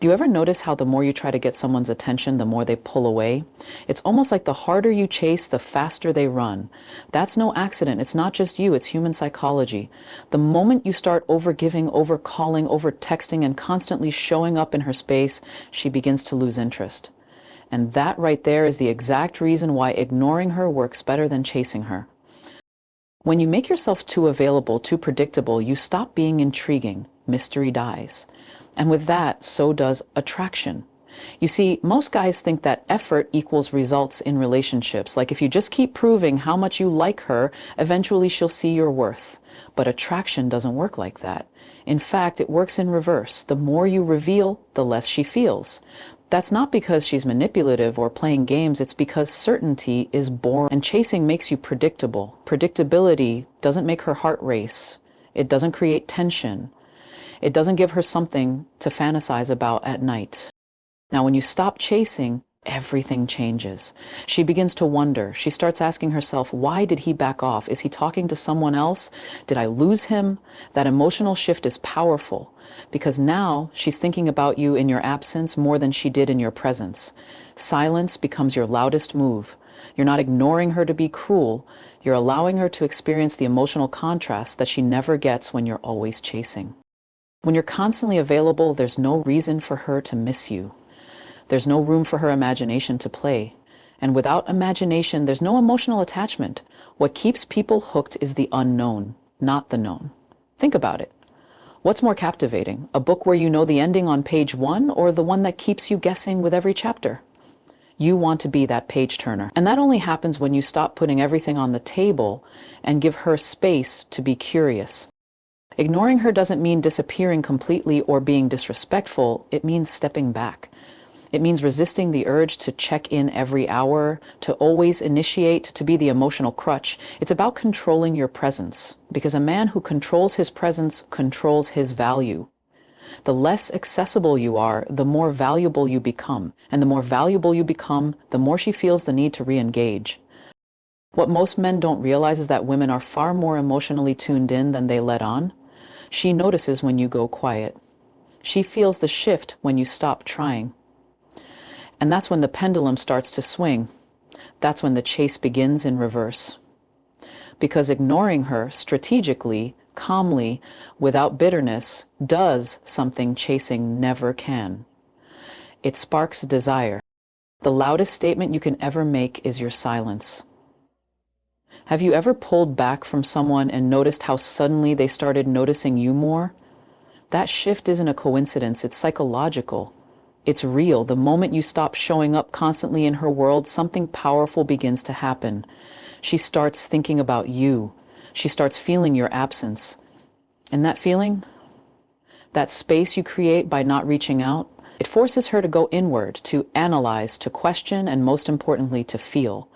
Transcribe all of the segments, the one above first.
Do you ever notice how the more you try to get someone's attention, the more they pull away? It's almost like the harder you chase, the faster they run. That's no accident. It's not just you, it's human psychology. The moment you start overgiving, overcalling, overtexting, and constantly showing up in her space, she begins to lose interest. And that right there is the exact reason why ignoring her works better than chasing her. When you make yourself too available, too predictable, you stop being intriguing. Mystery dies. And with that, so does attraction. You see, most guys think that effort equals results in relationships. Like if you just keep proving how much you like her, eventually she'll see your worth. But attraction doesn't work like that. In fact, it works in reverse. The more you reveal, the less she feels. That's not because she's manipulative or playing games, it's because certainty is boring and chasing makes you predictable. Predictability doesn't make her heart race. It doesn't create tension. It doesn't give her something to fantasize about at night. Now, when you stop chasing, everything changes. She begins to wonder. She starts asking herself, why did he back off? Is he talking to someone else? Did I lose him? That emotional shift is powerful because now she's thinking about you in your absence more than she did in your presence. Silence becomes your loudest move. You're not ignoring her to be cruel. You're allowing her to experience the emotional contrast that she never gets when you're always chasing. When you're constantly available, there's no reason for her to miss you. There's no room for her imagination to play. And without imagination, there's no emotional attachment. What keeps people hooked is the unknown, not the known. Think about it. What's more captivating, a book where you know the ending on page 1 or the one that keeps you guessing with every chapter? You want to be that page turner. And that only happens when you stop putting everything on the table and give her space to be curious. Ignoring her doesn't mean disappearing completely or being disrespectful. It means stepping back. It means resisting the urge to check in every hour, to always initiate, to be the emotional crutch. It's about controlling your presence, because a man who controls his presence controls his value. The less accessible you are, the more valuable you become. And the more valuable you become, the more she feels the need to re-engage. What most men don't realize is that women are far more emotionally tuned in than they let on. She notices when you go quiet. She feels the shift when you stop trying. And that's when the pendulum starts to swing. That's when the chase begins in reverse. Because ignoring her strategically, calmly, without bitterness, does something chasing never can. It sparks desire. The loudest statement you can ever make is your silence. Have you ever pulled back from someone and noticed how suddenly they started noticing you more? That shift isn't a coincidence, it's psychological. It's real. The moment you stop showing up constantly in her world, something powerful begins to happen. She starts thinking about you. She starts feeling your absence. And that feeling, that space you create by not reaching out, it forces her to go inward, to analyze, to question, and most importantly, to feel.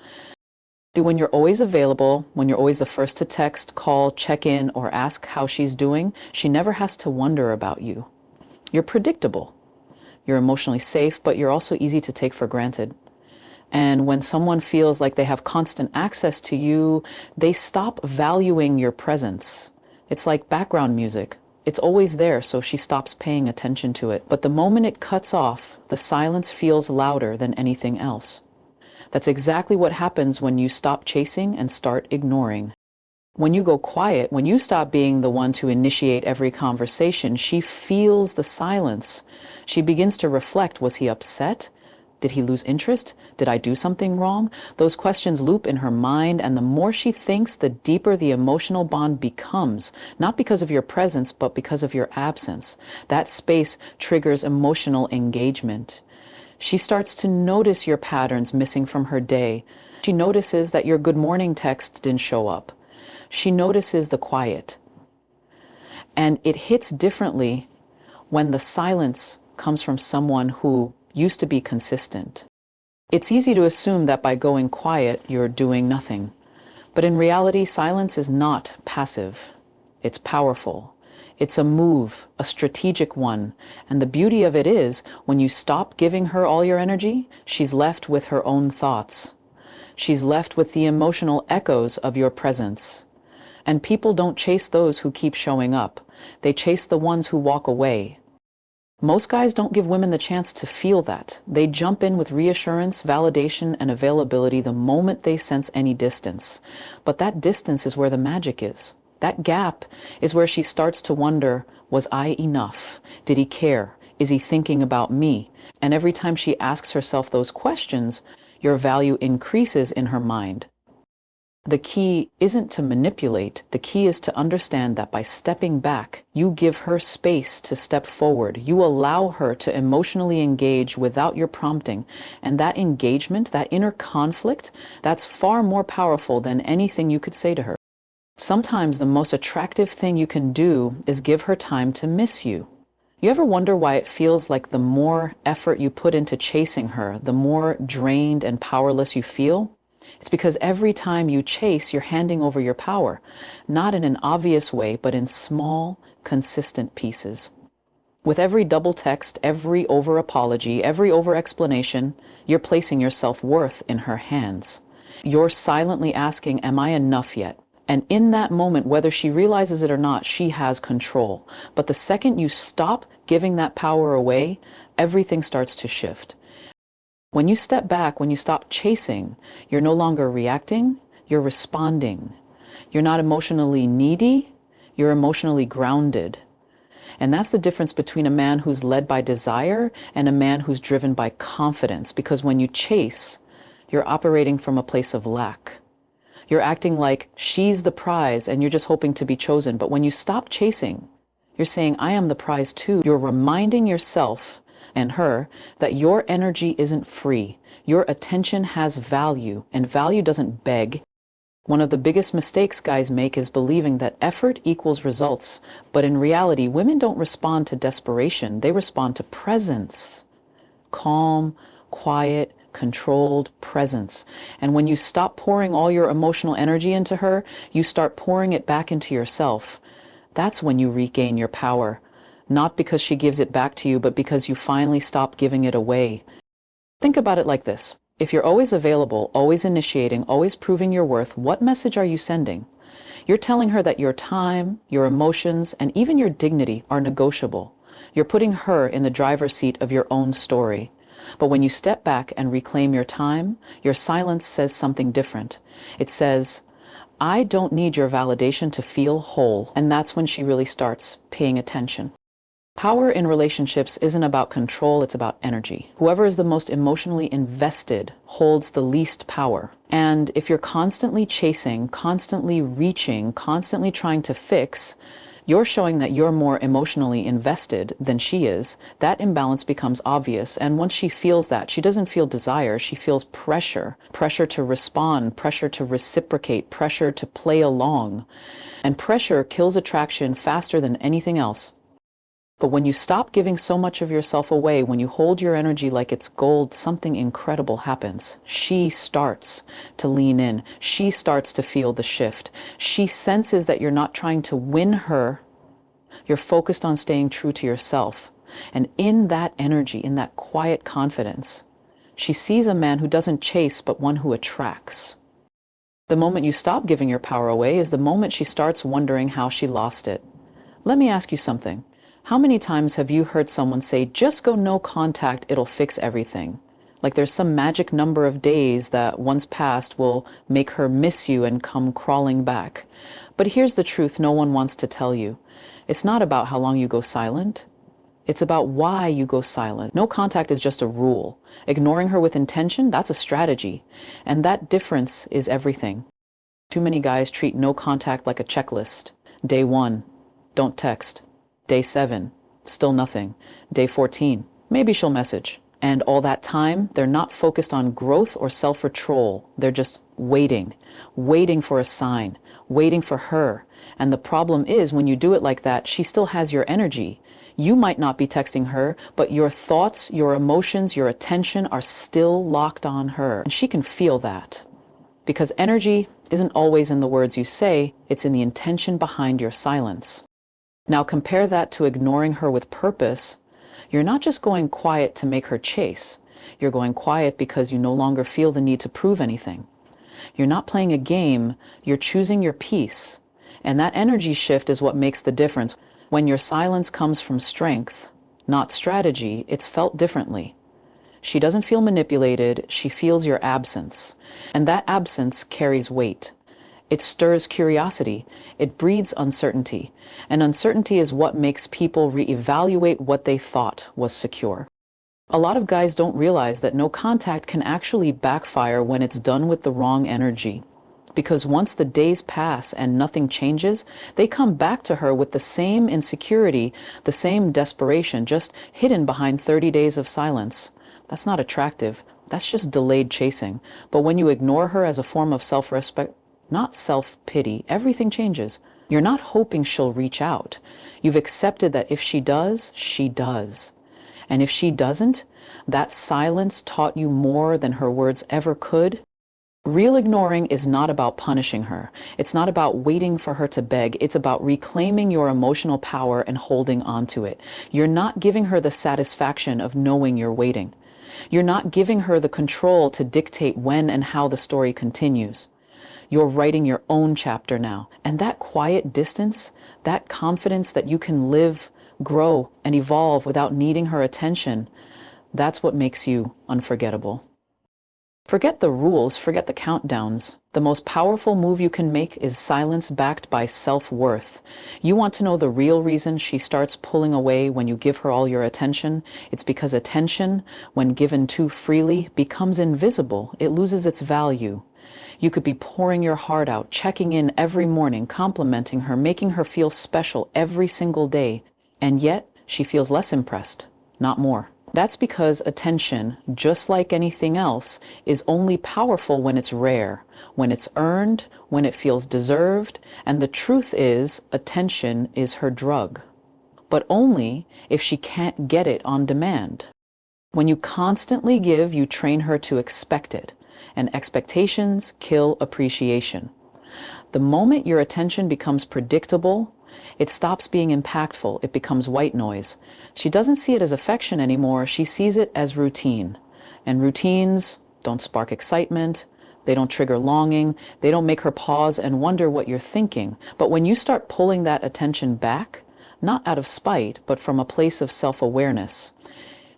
When you're always available, when you're always the first to text, call, check in, or ask how she's doing, she never has to wonder about you. You're predictable. You're emotionally safe, but you're also easy to take for granted. And when someone feels like they have constant access to you, they stop valuing your presence. It's like background music. It's always there, so she stops paying attention to it. But the moment it cuts off, the silence feels louder than anything else. That's exactly what happens when you stop chasing and start ignoring. When you go quiet, when you stop being the one to initiate every conversation, she feels the silence. She begins to reflect, was he upset? Did he lose interest? Did I do something wrong? Those questions loop in her mind, and the more she thinks, the deeper the emotional bond becomes, not because of your presence, but because of your absence. That space triggers emotional engagement. She starts to notice your patterns missing from her day. She notices that your good morning text didn't show up. She notices the quiet. And it hits differently when the silence comes from someone who used to be consistent. It's easy to assume that by going quiet, you're doing nothing. But in reality, silence is not passive. It's powerful. It's a move, a strategic one. And the beauty of it is, when you stop giving her all your energy, she's left with her own thoughts. She's left with the emotional echoes of your presence. And people don't chase those who keep showing up. They chase the ones who walk away. Most guys don't give women the chance to feel that. They jump in with reassurance, validation, and availability the moment they sense any distance. But that distance is where the magic is. That gap is where she starts to wonder, was I enough? Did he care? Is he thinking about me? And every time she asks herself those questions, your value increases in her mind. The key isn't to manipulate. The key is to understand that by stepping back, you give her space to step forward. You allow her to emotionally engage without your prompting. And that engagement, that inner conflict, that's far more powerful than anything you could say to her. Sometimes the most attractive thing you can do is give her time to miss you. You ever wonder why it feels like the more effort you put into chasing her, the more drained and powerless you feel? It's because every time you chase, you're handing over your power, not in an obvious way, but in small, consistent pieces. With every double text, every over apology, every over explanation, you're placing your self-worth in her hands. You're silently asking, am I enough yet? And in that moment, whether she realizes it or not, she has control. But the second you stop giving that power away, everything starts to shift. When you step back, when you stop chasing, you're no longer reacting, you're responding. You're not emotionally needy, you're emotionally grounded. And that's the difference between a man who's led by desire and a man who's driven by confidence. Because when you chase, you're operating from a place of lack. You're acting like she's the prize and you're just hoping to be chosen. But when you stop chasing, you're saying, I am the prize too. You're reminding yourself and her that your energy isn't free. Your attention has value, and value doesn't beg. One of the biggest mistakes guys make is believing that effort equals results. But in reality, women don't respond to desperation. They respond to presence. Calm, quiet, controlled presence. And when you stop pouring all your emotional energy into her, you start pouring it back into yourself. That's when you regain your power. Not because she gives it back to you, but because you finally stop giving it away. Think about it like this. If you're always available, always initiating, always proving your worth, what message are you sending? You're telling her that your time, your emotions, and even your dignity are negotiable. You're putting her in the driver's seat of your own story. But when you step back and reclaim your time, your silence says something different. It says, I don't need your validation to feel whole. And that's when she really starts paying attention. Power in relationships isn't about control, it's about energy. Whoever is the most emotionally invested holds the least power. And if you're constantly chasing, constantly reaching, constantly trying to fix, you're showing that you're more emotionally invested than she is. That imbalance becomes obvious. And once she feels that, she doesn't feel desire, she feels pressure. Pressure to respond, pressure to reciprocate, pressure to play along. And pressure kills attraction faster than anything else. But when you stop giving so much of yourself away, when you hold your energy like it's gold, something incredible happens. She starts to lean in. She starts to feel the shift. She senses that you're not trying to win her. You're focused on staying true to yourself. And in that energy, in that quiet confidence, she sees a man who doesn't chase, but one who attracts. The moment you stop giving your power away is the moment she starts wondering how she lost it. Let me ask you something. How many times have you heard someone say, just go no contact, it'll fix everything? Like there's some magic number of days that once passed will make her miss you and come crawling back. But here's the truth no one wants to tell you. It's not about how long you go silent. It's about why you go silent. No contact is just a rule. Ignoring her with intention, that's a strategy. And that difference is everything. Too many guys treat no contact like a checklist. Day 1, don't text. Day 7, still nothing. Day 14, maybe she'll message. And all that time, they're not focused on growth or self-control. They're just waiting for a sign, waiting for her. And the problem is, when you do it like that, she still has your energy. You might not be texting her, but your thoughts, your emotions, your attention are still locked on her. And she can feel that. Because energy isn't always in the words you say, it's in the intention behind your silence. Now compare that to ignoring her with purpose. You're not just going quiet to make her chase. You're going quiet because you no longer feel the need to prove anything. You're not playing a game, you're choosing your peace. And that energy shift is what makes the difference. When your silence comes from strength, not strategy, it's felt differently. She doesn't feel manipulated, she feels your absence. And that absence carries weight. It stirs curiosity, it breeds uncertainty, and uncertainty is what makes people reevaluate what they thought was secure. A lot of guys don't realize that no contact can actually backfire when it's done with the wrong energy. Because once the days pass and nothing changes, they come back to her with the same insecurity, the same desperation, just hidden behind 30 days of silence. That's not attractive. That's just delayed chasing. But when you ignore her as a form of self-respect, not self-pity, everything changes. You're not hoping she'll reach out. You've accepted that if she does, she does. And if she doesn't, that silence taught you more than her words ever could. Real ignoring is not about punishing her. It's not about waiting for her to beg. It's about reclaiming your emotional power and holding on to it. You're not giving her the satisfaction of knowing you're waiting. You're not giving her the control to dictate when and how the story continues. You're writing your own chapter now. And that quiet distance, that confidence that you can live, grow, and evolve without needing her attention, that's what makes you unforgettable. Forget the rules, forget the countdowns. The most powerful move you can make is silence backed by self-worth. You want to know the real reason she starts pulling away when you give her all your attention? It's because attention, when given too freely, becomes invisible. It loses its value. You could be pouring your heart out, checking in every morning, complimenting her, making her feel special every single day, and yet she feels less impressed, not more. That's because attention, just like anything else, is only powerful when it's rare, when it's earned, when it feels deserved, and the truth is, attention is her drug. But only if she can't get it on demand. When you constantly give, you train her to expect it, and expectations kill appreciation. The moment your attention becomes predictable, it stops being impactful, it becomes white noise. She doesn't see it as affection anymore, she sees it as routine. And routines don't spark excitement, they don't trigger longing, they don't make her pause and wonder what you're thinking. But when you start pulling that attention back, not out of spite, but from a place of self-awareness,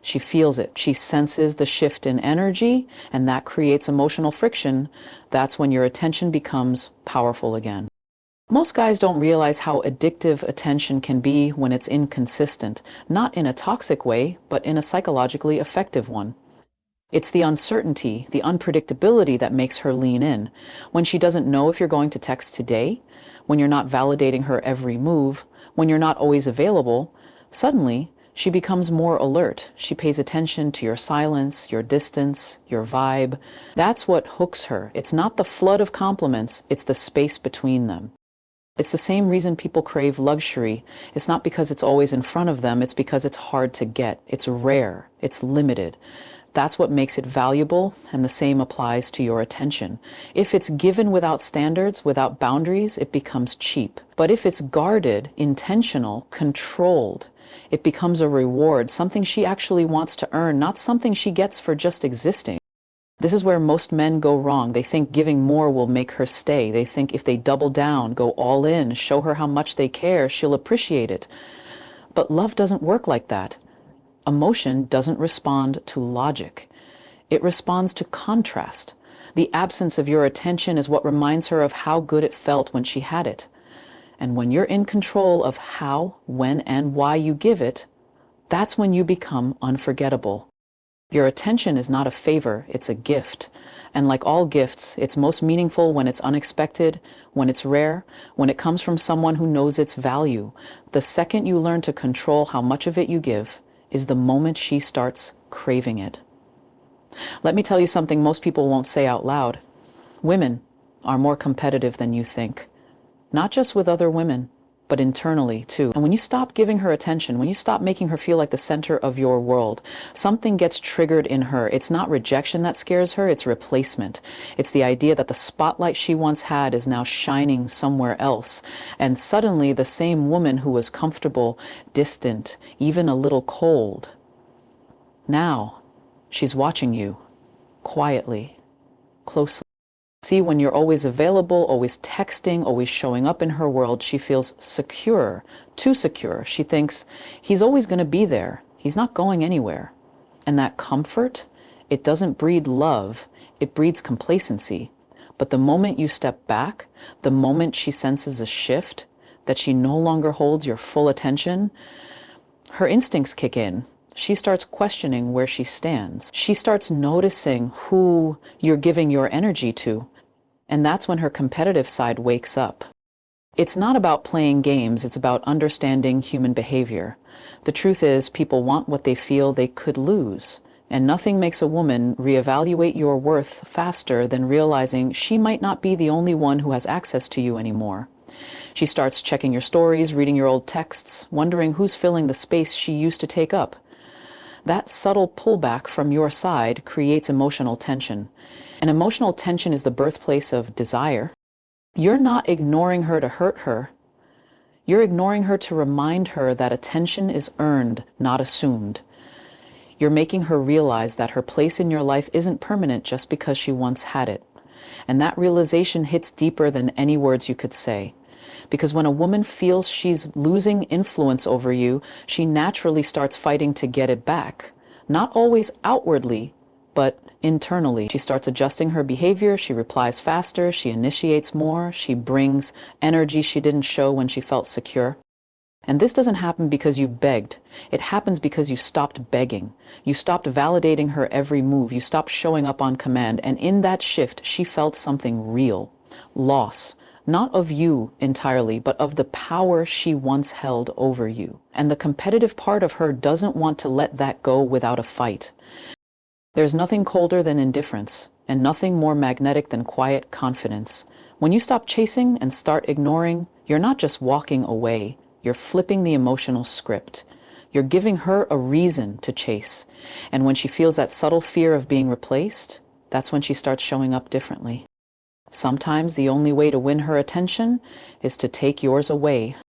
she feels it, she senses the shift in energy, and that creates emotional friction. That's when your attention becomes powerful again. Most guys don't realize how addictive attention can be when it's inconsistent, not in a toxic way, but in a psychologically effective one. It's the uncertainty, the unpredictability that makes her lean in. When she doesn't know if you're going to text today, when you're not validating her every move, when you're not always available, suddenly she becomes more alert. She pays attention to your silence, your distance, your vibe. That's what hooks her. It's not the flood of compliments, it's the space between them. It's the same reason people crave luxury. It's not because it's always in front of them, it's because it's hard to get. It's rare, it's limited. That's what makes it valuable, and the same applies to your attention. If it's given without standards, without boundaries, it becomes cheap. But if it's guarded, intentional, controlled, it becomes a reward, something she actually wants to earn, not something she gets for just existing. This is where most men go wrong. They think giving more will make her stay. They think if they double down, go all in, show her how much they care, she'll appreciate it. But love doesn't work like that. Emotion doesn't respond to logic. It responds to contrast. The absence of your attention is what reminds her of how good it felt when she had it. And when you're in control of how, when, and why you give it, that's when you become unforgettable. Your attention is not a favor, it's a gift. And like all gifts, it's most meaningful when it's unexpected, when it's rare, when it comes from someone who knows its value. The second you learn to control how much of it you give is the moment she starts craving it. Let me tell you something most people won't say out loud. Women are more competitive than you think. Not just with other women, but internally too. And when you stop giving her attention, when you stop making her feel like the center of your world, something gets triggered in her. It's not rejection that scares her, it's replacement. It's the idea that the spotlight she once had is now shining somewhere else. And suddenly the same woman who was comfortable, distant, even a little cold, now she's watching you, quietly, closely. See, when you're always available, always texting, always showing up in her world, she feels secure, too secure. She thinks he's always going to be there. He's not going anywhere. And that comfort, it doesn't breed love, it breeds complacency. But the moment you step back, the moment she senses a shift, that she no longer holds your full attention, her instincts kick in. She starts questioning where she stands. She starts noticing who you're giving your energy to. And that's when her competitive side wakes up. It's not about playing games, it's about understanding human behavior. The truth is, people want what they feel they could lose. And nothing makes a woman reevaluate your worth faster than realizing she might not be the only one who has access to you anymore. She starts checking your stories, reading your old texts, wondering who's filling the space she used to take up. That subtle pullback from your side creates emotional tension. And emotional tension is the birthplace of desire. You're not ignoring her to hurt her. You're ignoring her to remind her that attention is earned, not assumed. You're making her realize that her place in your life isn't permanent just because she once had it. And that realization hits deeper than any words you could say. Because when a woman feels she's losing influence over you, she naturally starts fighting to get it back. Not always outwardly, but internally. She starts adjusting her behavior, she replies faster, she initiates more, she brings energy she didn't show when she felt secure. And this doesn't happen because you begged. It happens because you stopped begging. You stopped validating her every move. You stopped showing up on command. And in that shift, she felt something real. Loss. Not of you entirely, but of the power she once held over you. And the competitive part of her doesn't want to let that go without a fight. There's nothing colder than indifference, and nothing more magnetic than quiet confidence. When you stop chasing and start ignoring, you're not just walking away. You're flipping the emotional script. You're giving her a reason to chase. And when she feels that subtle fear of being replaced, that's when she starts showing up differently. Sometimes the only way to win her attention is to take yours away.